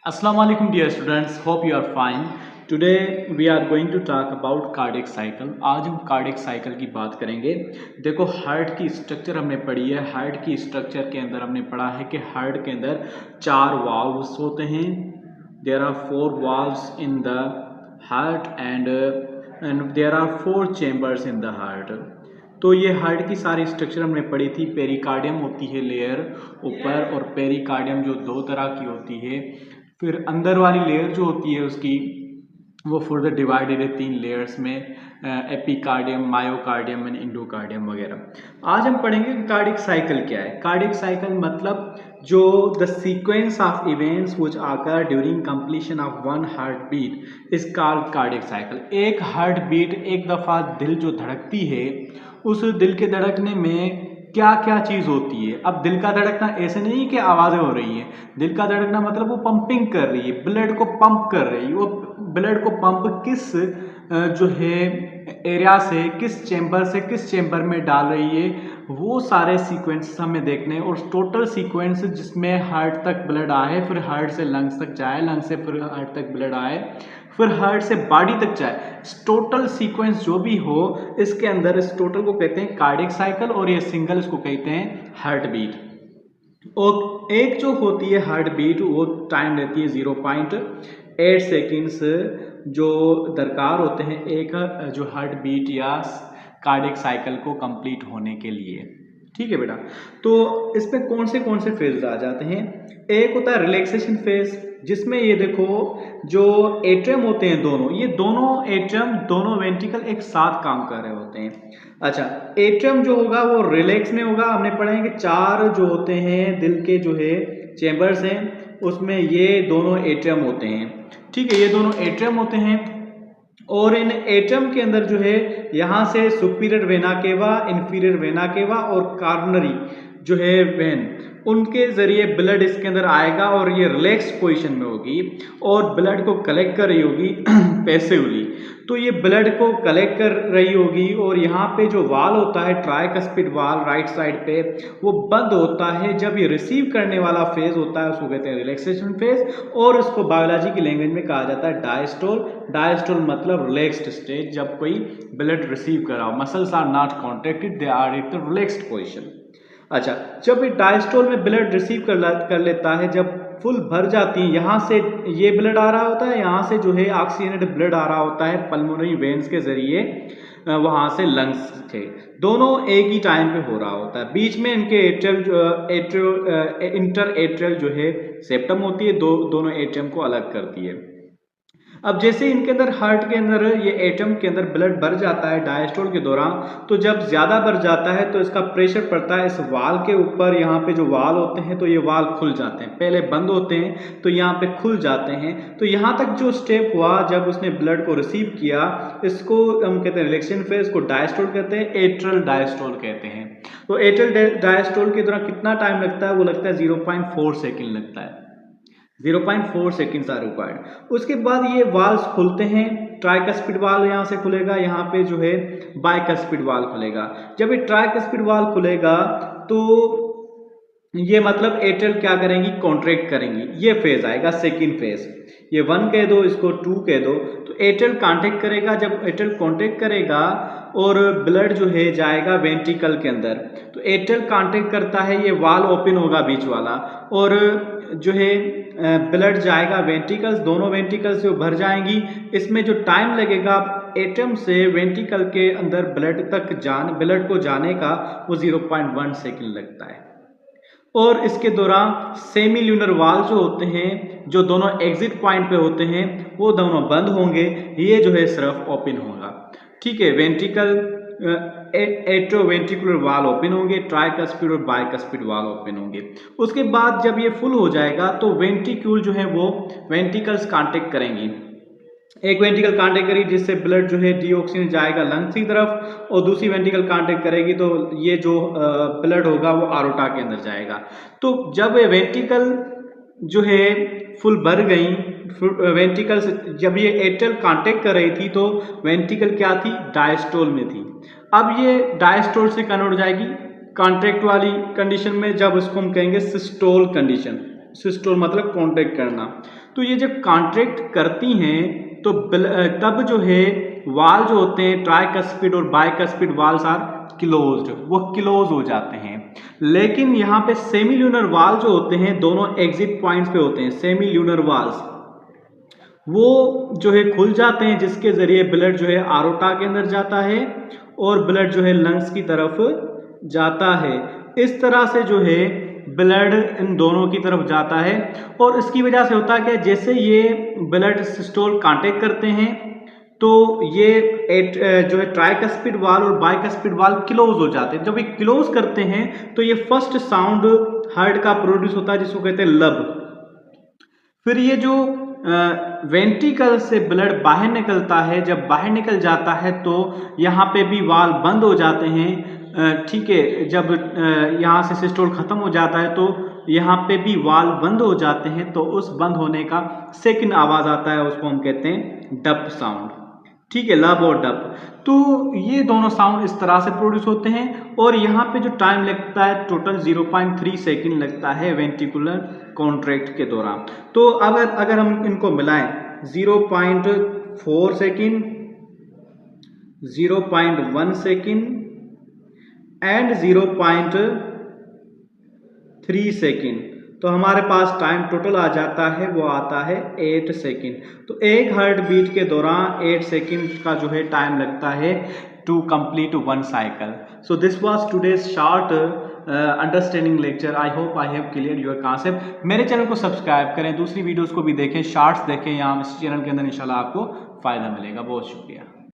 Assalamu alaikum dear students, hope you are fine. Today we are going to talk about cardiac cycle. आज हम cardiac cycle की बात करेंगे। देखो heart की स्ट्रक्चर हमने पढ़ी है। हार्ट की स्ट्रक्चर के अंदर हमने पढ़ा है कि हार्ट के अंदर 4 वाल्व्स होते हैं। There are 4 valves in the heart and there are 4 chambers in the heart. तो ये हार्ट की सारी स्ट्रक्चर हमने पढ़ी थी। पेरिकार्डियम होती है लेयर ऊपर, और पेरिकार्डियम जो 2 तरह की होती है। फिर अंदर वाली लेयर जो होती है उसकी वो फर्दर डिवाइडेड है 3 लेयर्स में, एपिकार्डियम, मायोकार्डियम एंड इंडोकार्डियम वगैरह। आज हम पढ़ेंगे कार्डियक साइकिल क्या है। कार्डियक साइकिल मतलब जो the sequence of events which आकर during completion of one heartbeat is called cardiac cycle. एक हार्ट बीट, एक दफ़ा दिल जो धड़कती है, उस दिल के धड़कने में क्या क्या चीज़ होती है। अब दिल का धड़कना ऐसे नहीं कि आवाज़ें हो रही हैं। दिल का धड़कना मतलब वो पंपिंग कर रही है, ब्लड को पंप कर रही है। वो ब्लड को पंप किस जो है एरिया से, किस चेम्बर में डाल रही है, वो सारे सीक्वेंस हमें देखने हैं। और टोटल सीक्वेंस जिसमें हार्ट तक ब्लड आए, फिर हार्ट से लंग्स तक जाए, लंग्स से फिर हार्ट तक ब्लड आए, फिर हार्ट से बॉडी तक जाए। टोटल सीक्वेंस जो भी हो, इसके अंदर इस टोटल को कहते हैं कार्डियक साइकिल, और ये सिंगल इसको कहते हैं हार्ट बीट। और एक जो होती है हार्ट बीट, वो टाइम लेती है 0.8 सेकेंड्स जो दरकार होते हैं एक जो हार्ट बीट या कार्डियक साइकिल को कंप्लीट होने के लिए। ठीक है बेटा। तो इसमें कौन से फेज आ जाते हैं। एक होता है रिलैक्सेशन फेज, जिसमें ये देखो जो एट्रियम होते हैं दोनों, ये दोनों एट्रियम, दोनों वेंट्रिकल एक साथ काम कर रहे होते हैं। अच्छा, एट्रियम जो होगा वो रिलैक्स में होगा। हमने पढ़ा है कि 4 जो होते हैं दिल के जो है चेम्बर्स हैं, उसमें ये दोनों एट्रियम होते हैं। ठीक है, ये दोनों एट्रियम होते हैं। और इन एट्रियम के अंदर जो है यहाँ से superior vena cava, inferior vena cava और कार्नरी जो है वेन, उनके जरिए ब्लड इसके अंदर आएगा और ये रिलैक्स पोजीशन में होगी और ब्लड को कलेक्ट कर रही होगी पैसिवली। तो ये ब्लड को कलेक्ट कर रही होगी, और यहाँ पे जो वाल होता है ट्राइकस्पिड वाल राइट साइड पे, वो बंद होता है जब ये रिसीव करने वाला फेज होता है, उसको कहते हैं रिलैक्सेशन फेज। और उसको बायोलॉजी की लैंग्वेज में कहा जाता है डायस्टोल। डायस्टोल मतलब रिलैक्स्ड स्टेज, जब कोई ब्लड रिसीव कर रहा हो। Muscles are not contracted, they are at the relaxed position. अच्छा, जब ये डायस्टोल में ब्लड रिसीव कर लेता है, जब फुल भर जाती है, यहाँ से ये ब्लड आ रहा होता है, यहाँ से जो है ऑक्सीजनेटेड ब्लड आ रहा होता है पल्मोनरी वेन्स के जरिए, वहाँ से लंग्स थे, दोनों एक ही टाइम पे हो रहा होता है। बीच में इनके इंटर एट्रियल जो है सेप्टम होती है, दोनों एट्रियम को अलग करती है। अब जैसे इनके अंदर हार्ट के अंदर ये एटम के अंदर ब्लड भर जाता है डायस्टोल के दौरान, तो जब ज़्यादा भर जाता है तो इसका प्रेशर पड़ता है इस वाल के ऊपर। यहाँ पे जो वाल होते हैं तो ये वाल खुल जाते हैं, पहले बंद होते हैं तो यहाँ पे खुल जाते हैं। तो यहाँ तक जो स्टेप हुआ जब उसने ब्लड को रिसीव किया, इसको हम कहते हैं रिलैक्सेशन फेज, को डायस्टोल कहते हैं, एट्रल डायस्टोल कहते हैं। तो एट्रल डायस्टोल के दौरान कितना टाइम लगता है, वो लगता है 0.4 सेकेंड लगता है। 0.4 सेकेंड्स आर रिक्वायर्ड। उसके बाद ये वाल्व्स खुलते हैं। ट्राइकस्पिड वाल्व यहाँ से खुलेगा, यहाँ पे जो है बाइकस्पिड वाल्व खुलेगा। जब ये ट्राइकस्पिड वाल्व खुलेगा तो ये मतलब एट्रियल क्या करेंगी, कॉन्ट्रैक्ट करेंगी। ये फेज आएगा सेकेंड फेज, ये 1 कह दो, इसको 2 कह दो। तो एट्रियल कॉन्ट्रैक्ट करेगा, जब एट्रियल कॉन्ट्रैक्ट करेगा और ब्लड जो है जाएगा वेंट्रिकल के अंदर, तो एट्रियल कॉन्ट्रैक्ट करता है, ये वाल ओपन होगा बीच वाला, और जो है ब्लड जाएगा वेंट्रिकल्स, दोनों वेंट्रिकल्स जो भर जाएंगी। इसमें जो टाइम लगेगा एटम से वेंट्रिकल के अंदर ब्लड को जाने का, वो 0.1 सेकेंड लगता है। और इसके दौरान सेमी ल्यूनर वाल जो होते हैं, जो दोनों एग्जिट पॉइंट पे होते हैं, वो दोनों बंद होंगे, ये जो है सिर्फ ओपन होगा। ठीक है, वेंट्रिकल एट्रोवेंट्रिकुलर वाल ओपन होंगे, ट्राइकस्पिड और बाइकस्पिड वाल ओपन होंगे। उसके बाद जब ये फुल हो जाएगा तो वेंट्रिक्यूल जो है वो वेंट्रिकल्स कांटेक्ट करेंगी। एक वेंट्रिकल कांटेक्ट करेगी जिससे ब्लड जो है डीऑक्सीजन जाएगा लंग्स की तरफ, और दूसरी वेंट्रिकल कांटेक्ट करेगी तो ये जो ब्लड होगा वो आरोटा के अंदर जाएगा। तो जब ये वेंट्रिकल जो है फुल भर गई, वेंट्रिकल्स जब ये एट्रियल कांटेक्ट कर रही थी तो वेंट्रिकल क्या थी, डायस्टोल में थी। अब ये डायस्टोल से कन्वर्ट हो जाएगी कॉन्ट्रैक्ट वाली कंडीशन में, जब इसको हम कहेंगे सिस्टोल कंडीशन। सिस्टोल मतलब कॉन्ट्रैक्ट करना। तो ये जब कॉन्ट्रैक्ट करती हैं तो तब जो है वाल जो होते हैं ट्राइकस्पिड और बाइकस्पिड वाल्स आर क्लोज्ड, वो क्लोज हो जाते हैं। लेकिन यहाँ पे सेमील्यूनर वाल जो होते हैं दोनों एग्जिट पॉइंट्स पे होते हैं, सेमील्यूनर वाल्स वो जो है खुल जाते हैं, जिसके जरिए ब्लड जो है आरोटा के अंदर जाता है और ब्लड जो है लंग्स की तरफ जाता है। इस तरह से जो है ब्लड इन दोनों की तरफ जाता है और इसकी वजह से होता है कि जैसे ये ब्लड सिस्टोल कांटेक्ट करते हैं तो ये जो है ट्राइकस्पिड वाल और बाइकस्पिड वाल क्लोज हो जाते हैं। जब ये क्लोज करते हैं तो ये फर्स्ट साउंड हार्ट का प्रोड्यूस होता है जिसको कहते हैं लब। फिर ये जो वेंट्रिकल से ब्लड बाहर निकलता है, जब बाहर निकल जाता है तो यहाँ पे भी वाल बंद हो जाते हैं, ठीक है। जब यहाँ से सिस्टोल खत्म हो जाता है तो यहाँ पे भी वाल बंद हो जाते हैं, तो उस बंद होने का सेकंड आवाज आता है, उसको हम कहते हैं डप साउंड, ठीक है, लब और डप। तो ये दोनों साउंड इस तरह से प्रोड्यूस होते हैं और यहाँ पे जो टाइम लगता है टोटल 0.3 सेकेंड लगता है वेंट्रिकुलर कॉन्ट्रैक्ट के दौरान। तो अगर हम इनको मिलाएं 0.4 सेकेंड, 0.1 सेकेंड एंड 0.3 सेकेंड, तो हमारे पास टाइम टोटल आ जाता है, वो आता है 8 सेकेंड। तो एक हार्ट बीट के दौरान 8 सेकेंड का जो है टाइम लगता है to complete one cycle. So this was today's short understanding lecture. I hope I have clear your concept. मेरे चैनल को सब्सक्राइब करें, दूसरी वीडियोस को भी देखें, शॉर्ट्स देखें, यहाँ इस चैनल के अंदर इंशाल्लाह आपको फ़ायदा मिलेगा। बहुत शुक्रिया।